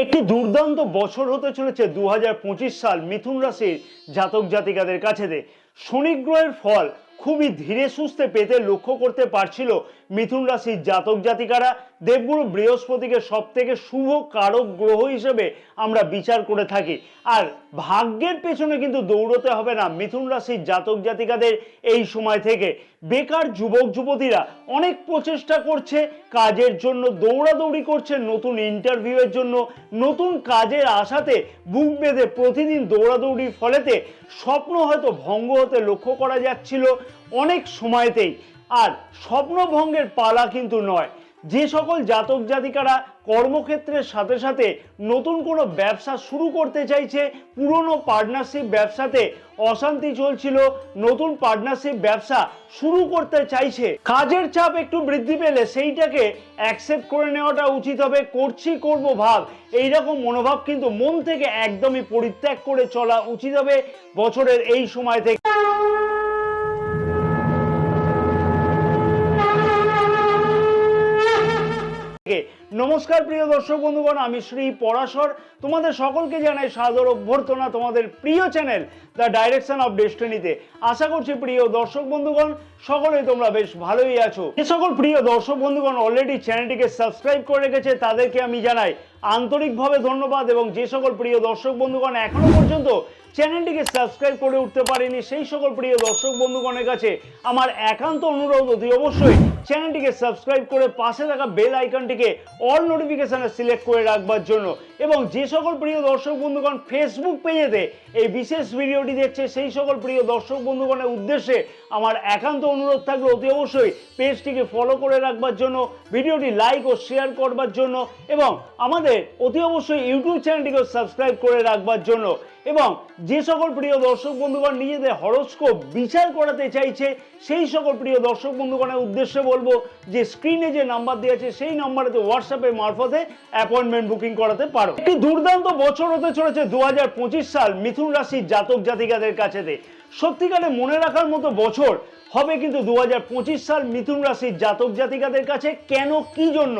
একটি দুর্দান্ত বছর হতে চলেছে 2025 সাল মিথুন রাশির জাতক জাতিকাদের কাছে। শনি গ্রহের ফল খুবই ধীরে সুস্থে পেতে লক্ষ্য করতে পারছিল মিথুন রাশির জাতক জাতিকারা। দেবগুরু বৃহস্পতিকে সব থেকে শুভ কারক গ্রহ হিসেবে আমরা বিচার করে থাকি। আর ভাগ্যের পেছনে কিন্তু দৌড়তে হবে না মিথুন রাশির জাতক জাতিকাদের এই সময় থেকে। বেকার যুবক যুবতীরা অনেক প্রচেষ্টা করছে, কাজের জন্য দৌড়াদৌড়ি করছে, নতুন ইন্টারভিউয়ের জন্য, নতুন কাজের আশাতে বুক বেঁধে প্রতিদিন দৌড়াদৌড়ির ফলেতে স্বপ্ন হয়তো ভঙ্গ হতে লক্ষ্য করা যাচ্ছিল অনেক সময়তেই। আর স্বপ্নভঙ্গের পালা কিন্তু নয়। যে সকল জাতক জাতিকারা কর্মক্ষেত্রের সাথে সাথে নতুন কোনো ব্যবসা শুরু করতে চাইছে, পুরনো পার্টনারশিপ ব্যবসাতে অশান্তি চলছিল, নতুন পার্টনারশিপ ব্যবসা শুরু করতে চাইছে, কাজের চাপ একটু বৃদ্ধি পেলে সেইটাকে অ্যাকসেপ্ট করে নেওয়াটা উচিত হবে। করব ভাব, এইরকম মনোভাব কিন্তু মন থেকে একদমই পরিত্যাগ করে চলা উচিত হবে বছরের এই সময় থেকে। নমস্কার প্রিয় দর্শক বন্ধুগণ, আমি শ্রী পরাশর তোমাদের সকলকে জানাই সাদর অভ্যর্থনা তোমাদের প্রিয় চ্যানেল দ্য ডাইরেকশন অফ ডেস্টিনিতে। আশা করছি প্রিয় দর্শক বন্ধুগণ সকলেই তোমরা বেশ ভালোই আছো। যে সকল প্রিয় দর্শক বন্ধুগণ অলরেডি চ্যানেলটিকে সাবস্ক্রাইব করে রেখেছে তাদেরকে আমি জানাই আন্তরিকভাবে ধন্যবাদ, এবং যে সকল প্রিয় দর্শক বন্ধুগণ এখনো পর্যন্ত চ্যানেলটিকে সাবস্ক্রাইব করে উঠতে পারেনি সেই সকল প্রিয় দর্শক বন্ধুগণের কাছে আমার একান্ত অনুরোধ অতি অবশ্যই চ্যানেলটিকে সাবস্ক্রাইব করে পাশে থাকা বেল আইকনটিকে অল নোটিফিকেশনে সিলেক্ট করে রাখবার জন্য। এবং যে সকল প্রিয় দর্শক বন্ধুগণ ফেসবুক পেজেতে এই বিশেষ ভিডিওটি দেখছে সেই সকল প্রিয় দর্শক বন্ধুগণের উদ্দেশ্যে আমার একান্ত অনুরোধ থাকলে অতি অবশ্যই পেজটিকে ফলো করে রাখবার জন্য, ভিডিওটি লাইক ও শেয়ার করবার জন্য, এবং আমাদের অতি অবশ্যই ইউটিউব চ্যানেলটিকে সাবস্ক্রাইব করে রাখবার জন্য। এবং যে সকল প্রিয় দর্শক বন্ধুগণ নিজেদের হরোস্কোপ বিচার করাতে চাইছে সেই সকল প্রিয় দর্শক বন্ধুগণের উদ্দেশ্যে বলবো যে স্ক্রিনে যে নাম্বার দেওয়া আছে সেই নাম্বারেতে হোয়াটসঅ্যাপের মারফতে অ্যাপয়েন্টমেন্ট বুকিং করাতে পারো। একটি দুর্দান্ত বছর হতে চলেছে 2025 সাল মিথুন রাশির জাতক জাতিকাদের কাছে। সত্যিকারে মনে রাখার মতো বছর হবে কিন্তু 2025 সাল মিথুন রাশির জাতক জাতিকাদের কাছে। কেন, কি জন্য?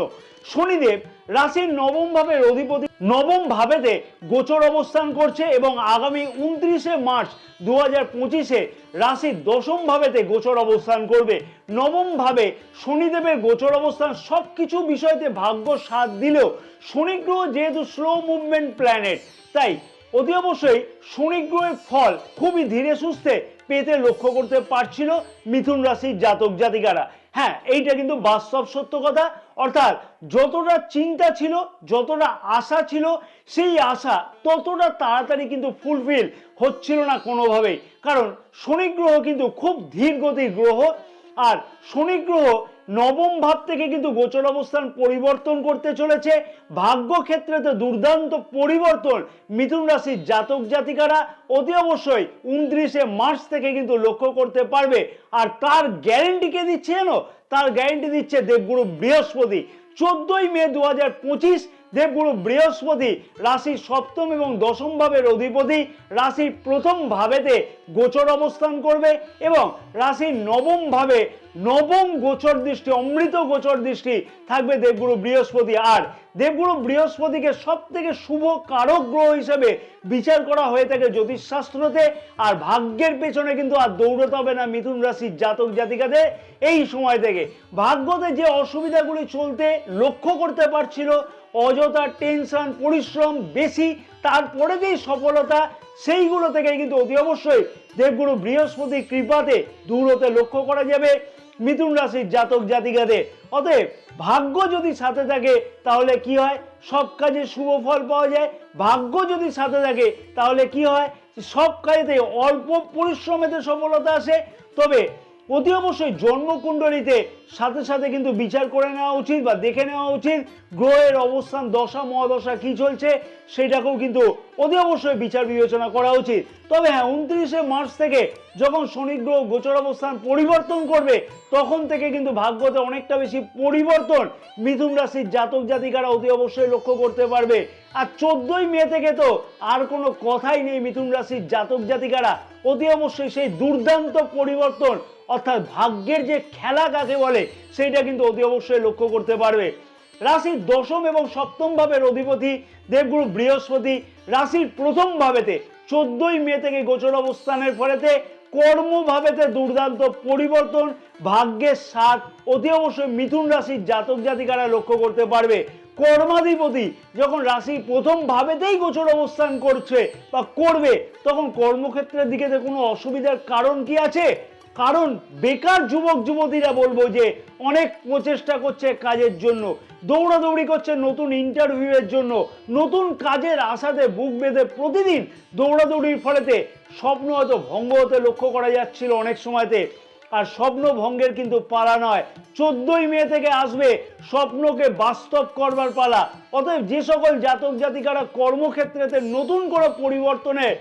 শনিদেব রাশির নবম ভাবের অধিপতি নবম ভাবেতে গোচর অবস্থান করছে এবং আগামী 29শে মার্চ 2025-এ রাশির দশম ভাবেতে গোচর অবস্থান করবে। নবম ভাবে শনিদেবের গোচর অবস্থান সবকিছু বিষয়তে ভাগ্য সাথ দিলেও শনি গ্রহ যেহেতু স্লো মুভমেন্ট প্ল্যানেট, তাই অতি অবশ্যই শনি গ্রহের ফল খুবই ধীরে সুস্থে পেতে লক্ষ্য করতে পারছিল মিথুন রাশির জাতক জাতিকারা। হ্যাঁ, এইটা কিন্তু বাস্তব সত্য কথা। অর্থাৎ যতটা চিন্তা ছিল, যতটা আশা ছিল, সেই আশা ততটা তাড়াতাড়ি কিন্তু ফুলফিল হচ্ছিল না কোনোভাবেই। কারণ শনি গ্রহ কিন্তু খুব ধীর গতির গ্রহ, আর শনি গ্রহ নবম ভাব থেকে কিন্তু গোচর অবস্থান পরিবর্তন করতে চলেছে। ভাগ্য ক্ষেত্রেতে দুর্দান্ত পরিবর্তন মিথুন রাশির জাতক জাতিকারা অতি অবশ্যই 29শে মার্চ থেকে কিন্তু লক্ষ্য করতে পারবে। আর তার গ্যারেন্টি কে দিচ্ছে জানো? তার গ্যারেন্টি দিচ্ছে দেবগুরু বৃহস্পতি। 14ই মে 2025 দেবগুরু বৃহস্পতি রাশির সপ্তম এবং দশম ভাবের অধিপতি রাশির প্রথম ভাবেতে গোচর অবস্থান করবে এবং রাশির নবম ভাবে নবম গোচর দৃষ্টি, অমৃত গোচর দৃষ্টি থাকবে দেবগুরু বৃহস্পতি। আর দেবগুরু বৃহস্পতিকে সব থেকে শুভ কারক গ্রহ হিসেবে বিচার করা হয়ে থাকে জ্যোতিষশাস্ত্রতে। আর ভাগ্যের পেছনে কিন্তু আর দৌড়তে হবে না মিথুন রাশির জাতক জাতিকাদের এই সময় থেকে। ভাগ্যতে যে অসুবিধাগুলি চলতে লক্ষ্য করতে পারছিল, অযথা টেনশন, পরিশ্রম বেশি, তারপরে যেই সফলতা, সেইগুলো থেকে কিন্তু অতি অবশ্যই দেবগুরু বৃহস্পতির কৃপাতে দূর হতে লক্ষ্য করা যাবে মিথুন রাশির জাতক জাতিকাদের। অতএব ভাগ্য যদি সাথে থাকে তাহলে কি হয়? সব কাজে শুভ ফল পাওয়া যায়। ভাগ্য যদি সাথে থাকে তাহলে কি হয়? সব কাজেতে অল্প পরিশ্রমেতে সফলতা আসে। তবে অতি অবশ্যই জন্মকুণ্ডলিতে সাথে সাথে কিন্তু বিচার করে নেওয়া উচিত বা দেখে নেওয়া উচিত গ্রহের অবস্থান, দশা মহাদশা কি চলছে সেটাকেও কিন্তু অতি অবশ্যই বিচার বিবেচনা করা উচিত। তবে হ্যাঁ, 29শে মার্চ থেকে যখন শনি গ্রহ গোচর অবস্থান পরিবর্তন করবে তখন থেকে কিন্তু ভাগ্যতে অনেকটা বেশি পরিবর্তন মিথুন রাশির জাতক জাতিকারা অতি অবশ্যই লক্ষ্য করতে পারবে। আর 14ই মে থেকে তো আর কোনো কথাই নেই, মিথুন রাশির জাতক জাতিকারা অতি অবশ্যই সেই দুর্দান্ত পরিবর্তন অর্থাৎ ভাগ্যের যে খেলা কাকে বলে সেইটা কিন্তু অতি অবশ্যই লক্ষ্য করতে পারবে। রাশির দশম এবং সপ্তম ভাবের অধিপতি দেবগুরু বৃহস্পতি রাশির প্রথম ভাবেতে 14ই মে থেকে গোচর অবস্থানের ফলেতে কর্মভাবেতে দুর্দান্ত পরিবর্তন, ভাগ্যের স্বাদ অতি অবশ্যই মিথুন রাশির জাতক জাতিকারা লক্ষ্য করতে পারবে। কর্মাধিপতি যখন রাশির প্রথম ভাবেতেই গোচর অবস্থান করছে বা করবে, তখন কর্মক্ষেত্রের দিকে কোনো অসুবিধার কারণ কি আছে? কারণ বেকার যুবক যুবতীরা বলবো যে অনেক প্রচেষ্টা করছে কাজের জন্য, দৌড়াদৌড়ি করছে নতুন ইন্টারভিউয়ের জন্য, নতুন কাজের আশাতে বুক বেঁধে প্রতিদিন দৌড়াদৌড়ির ফলেতে স্বপ্ন হয়তো ভঙ্গ হতে লক্ষ্য করা যাচ্ছিল অনেক সময়তে। আর স্বপ্ন ভঙ্গের কিন্তু পালা নয়, 14ই মে থেকে আসবে স্বপ্নকে বাস্তব করবার পালা। অতএব যে সকল জাতক জাতিকারা কর্মক্ষেত্রেতে নতুন করে পরিবর্তনের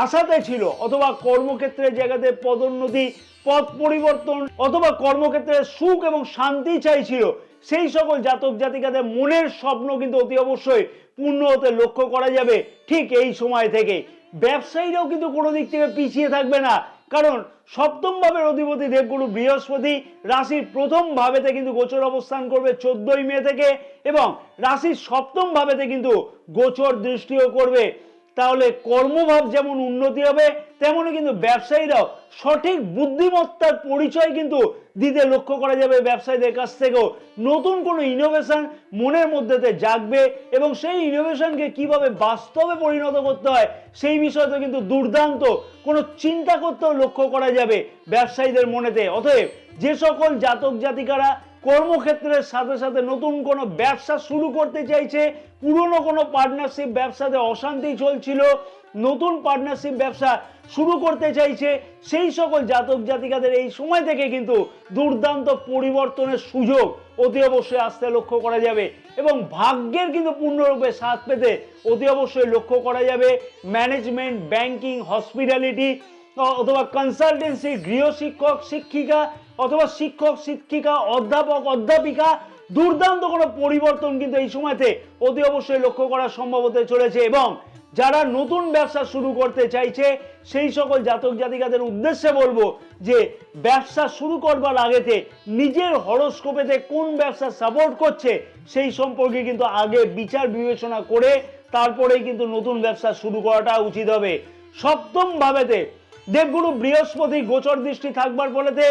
আশাতে ছিল, অথবা কর্মক্ষেত্রের জায়গাতে পদোন্নতি, পদ পরিবর্তন, অথবা কর্মক্ষেত্রে সুখ এবং শান্তি চাইছিল, সেই সকল জাতক জাতিকাদের মনের স্বপ্ন কিন্তু অতি অবশ্যই পূর্ণ হতে লক্ষ্য করা যাবে ঠিক এই সময় থেকে। ব্যবসায়ীরাও কিন্তু কোনো দিক থেকে পিছিয়ে থাকবে না, কারণ সপ্তম ভাবের অধিপতি দেবগুরু বৃহস্পতি রাশির প্রথম ভাবেতে কিন্তু গোচর অবস্থান করবে 14ই মে থেকে, এবং রাশির সপ্তম ভাবেতে কিন্তু গোচর দৃষ্টিও করবে। তাহলে কর্মভাব যেমন উন্নতি হবে, তেমনই কিন্তু ব্যবসায়ীরাও সঠিক বুদ্ধিমত্তার পরিচয় কিন্তু দিতে লক্ষ্য করা যাবে ব্যবসায়ীদের কাছ থেকেও। নতুন কোনো ইনোভেশন মনের মধ্যেতে জাগবে, এবং সেই ইনোভেশনকে কিভাবে বাস্তবে পরিণত করতে হয় সেই বিষয়টা কিন্তু দুর্দান্ত কোনো চিন্তা করতেও লক্ষ্য করা যাবে ব্যবসায়ীদের মনেতে। অতএব যে সকল জাতক জাতিকারা কর্মক্ষেত্রের সাথে সাথে নতুন কোনো ব্যবসা শুরু করতে চাইছে, পুরনো কোনো পার্টনারশিপ ব্যবসাতে অশান্তি চলছিল, নতুন পার্টনারশিপ ব্যবসা শুরু করতে চাইছে, সেই সকল জাতক জাতিকাদের এই সময় থেকে কিন্তু দুর্দান্ত পরিবর্তনের সুযোগ অতি অবশ্যই আসতে লক্ষ্য করা যাবে, এবং ভাগ্যের কিন্তু পূর্ণরূপে সাথ পেতে অতি অবশ্যই লক্ষ্য করা যাবে ম্যানেজমেন্ট, ব্যাংকিং, হসপিটালিটি, অথবা কনসালটেন্সি, গৃহশিক্ষক শিক্ষিকা, অথবা শিক্ষক শিক্ষিকা, অধ্যাপক অধ্যাপিকা, দুর্দান্ত কোনো পরিবর্তন কিন্তু এই সময়তে অতি অবশ্যই লক্ষ্য করা সম্ভব হতে চলেছে। এবং যারা নতুন ব্যবসা শুরু করতে চাইছে সেই সকল জাতক জাতিকাদের উদ্দেশ্যে বলবো যে ব্যবসা শুরু করবার আগেতে নিজের হরোস্কোপেতে কোন ব্যবসা সাপোর্ট করছে সেই সম্পর্কে কিন্তু আগে বিচার বিবেচনা করে তারপরেই কিন্তু নতুন ব্যবসা শুরু করাটা উচিত হবে। সপ্তম ভাবেতে দেবগুরু বৃহস্পতি গোচর দৃষ্টি থাকবার ফলেতে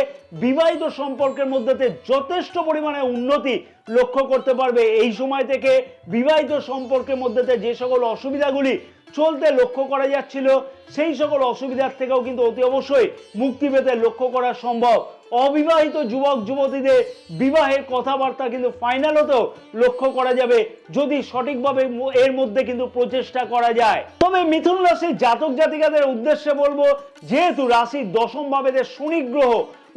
বিবাহিত সম্পর্কের মধ্যে যথেষ্ট পরিমাণে উন্নতি লক্ষ্য করতে পারবে। এই সময় থেকে বিবাহিত সম্পর্কের মধ্যে যে সকল অসুবিধাগুলি চলতে লক্ষ্য করা যাচ্ছিল সেই সকল অসুবিধার থেকেও কিন্তু অতি অবশ্যই মুক্তি পেতে লক্ষ্য করা সম্ভব। অবিবাহিত যুবক যুবতীদের বিবাহের কথাবার্তা কিন্তু ফাইনাল হতেও লক্ষ্য করা যাবে যদি সঠিকভাবে এর মধ্যে কিন্তু প্রচেষ্টা করা যায়। তবে মিথুন রাশির জাতক জাতিকাদের উদ্দেশ্যে বলবো, যেহেতু রাশির দশম ভাবেতে শনি গ্রহ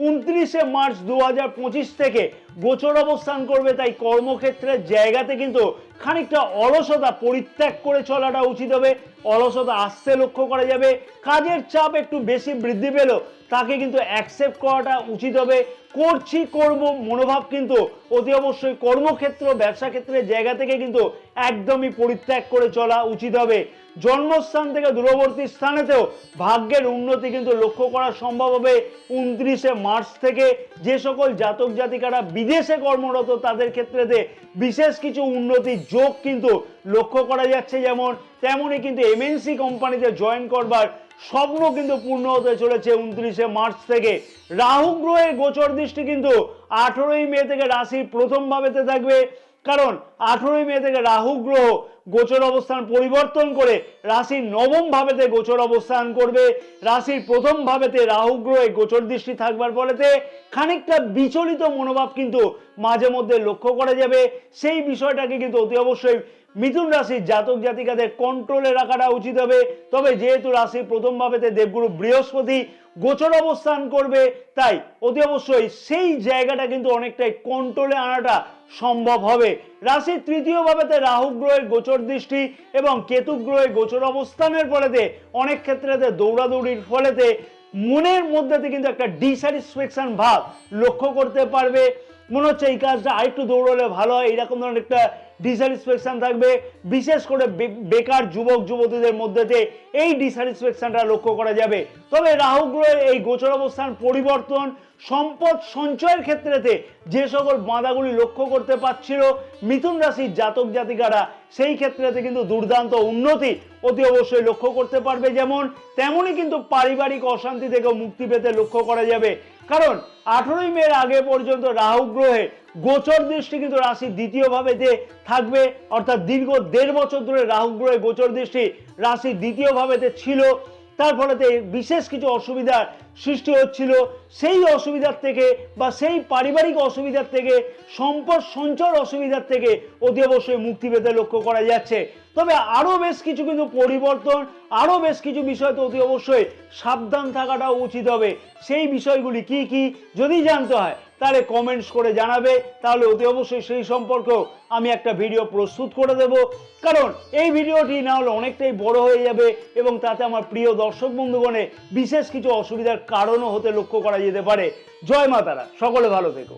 29শে মার্চ 2025 থেকে গোচর অবস্থান করবে, তাই কর্মক্ষেত্রের জায়গাতে কিন্তু খানিকটা অলসতা পরিত্যাগ করে চলাটা উচিত হবে। অলসতা আসতে লক্ষ্য করা যাবে, কাজের চাপ একটু বেশি বৃদ্ধি পেল তাকে কিন্তু অ্যাকসেপ্ট করাটা উচিত হবে। করছি করব মনোভাব কিন্তু অতি অবশ্যই কর্মক্ষেত্র ব্যবসা ক্ষেত্রের জায়গা থেকে কিন্তু একদমই পরিত্যাগ করে চলা উচিত হবে। জন্মস্থান থেকে দূরবর্তী স্থানেতেও ভাগ্যের উন্নতি কিন্তু লক্ষ্য করা সম্ভব হবে 29শে মার্চ থেকে। যে সকল জাতক জাতিকারা বিদেশে কর্মরত তাদের ক্ষেত্রেতে বিশেষ কিছু উন্নতির যোগ কিন্তু লক্ষ্য করা যাচ্ছে, যেমন তেমনই কিন্তু এমএনসি কোম্পানিতে জয়েন করবার স্বপ্ন কিন্তু পূর্ণ হতে চলেছে 29শে মার্চ থেকে। রাহু গ্রহের গোচর দৃষ্টি কিন্তু 18ই মে থেকে রাশির প্রথম ভাবেতে থাকবে, কারণ 18ই মে থেকে রাহু গ্রহ গোচর অবস্থান পরিবর্তন করে রাশির নবম ভাবেতে গোচর অবস্থান করবে। রাশির প্রথম ভাবেতে রাহু গ্রহে গোচর দৃষ্টি থাকবার ফলেতে খানিকটা বিচলিত মনোভাব কিন্তু মাঝে মধ্যে লক্ষ্য করা যাবে। সেই বিষয়টাকে কিন্তু অতি অবশ্যই মিথুন রাশির জাতক জাতিকাদের কন্ট্রোলে রাখাটা উচিত হবে। তবে যেহেতু রাশির প্রথম ভাবেতে দেবগুরু বৃহস্পতি গোচর অবস্থান করবে, তাই অতি অবশ্যই সেই জায়গাটা কিন্তু অনেকটাই কন্ট্রোলে আনাটা সম্ভব হবে। রাশির তৃতীয় ভাবেতে রাহু গ্রহের গোচর দৃষ্টি এবং কেতু গ্রহের গোচর অবস্থানের ফলেতে অনেক ক্ষেত্রেতে দৌড়াদৌড়ির ফলেতে মনের মধ্যে কিন্তু একটা ডিস্যাটিসফ্যাকশন ভাব লক্ষ্য করতে পারবে। মনে হচ্ছে এই কাজটা আরেকটু দৌড়লে ভালো হয়, এরকম ধরনের একটা ডিস্যাটিসফ্যাকশন থাকবে। বিশেষ করে বেকার যুবক যুবতীদের মধ্যে এই ডিস্যাটিসফ্যাকশনটা লক্ষ্য করা যাবে। তবে রাহু গ্রহের এই গোচর অবস্থান পরিবর্তন সম্পদ সঞ্চয়ের ক্ষেত্রেতে যে সকল বাধাগুলি লক্ষ্য করতে পারছিল মিথুন রাশির জাতক জাতিকারা, সেই ক্ষেত্রেতে কিন্তু দুর্দান্ত উন্নতি অতি অবশ্যই লক্ষ্য করতে পারবে। যেমন তেমনই কিন্তু পারিবারিক অশান্তি থেকে মুক্তি পেতে লক্ষ্য করা যাবে। কারণ 18ই মে আগে পর্যন্ত রাহু গ্রহে গোচর দৃষ্টি কিন্তু রাশির দ্বিতীয় ভাবেতে থাকবে, অর্থাৎ দীর্ঘ 1.5 বছর ধরে রাহু গ্রহে গোচর দৃষ্টি রাশির দ্বিতীয় ভাবেতে ছিল। তার ফলেতে বিশেষ কিছু অসুবিধার সৃষ্টি হচ্ছিল। সেই অসুবিধার থেকে বা সেই পারিবারিক অসুবিধার থেকে, সম্পদ সঞ্চয় অসুবিধার থেকে অতি অবশ্যই মুক্তি পেতে লক্ষ্য করা যাচ্ছে। তবে আরও বেশ কিছু কিন্তু পরিবর্তন, আরও বেশ কিছু বিষয় তো অতি অবশ্যই সাবধান থাকাটা উচিত হবে। সেই বিষয়গুলি কি কি যদি জানতে হয় তাহলে কমেন্টস করে জানাবে, তাহলে অতি অবশ্যই সেই সম্পর্কেও আমি একটা ভিডিও প্রস্তুত করে দেব। কারণ এই ভিডিওটি না হলে অনেকটাই বড় হয়ে যাবে এবং তাতে আমার প্রিয় দর্শক বন্ধুগণে বিশেষ কিছু অসুবিধার কারণও হতে লক্ষ্য করা যেতে পারে। জয় মা তারা, সকলে ভালো থেকো।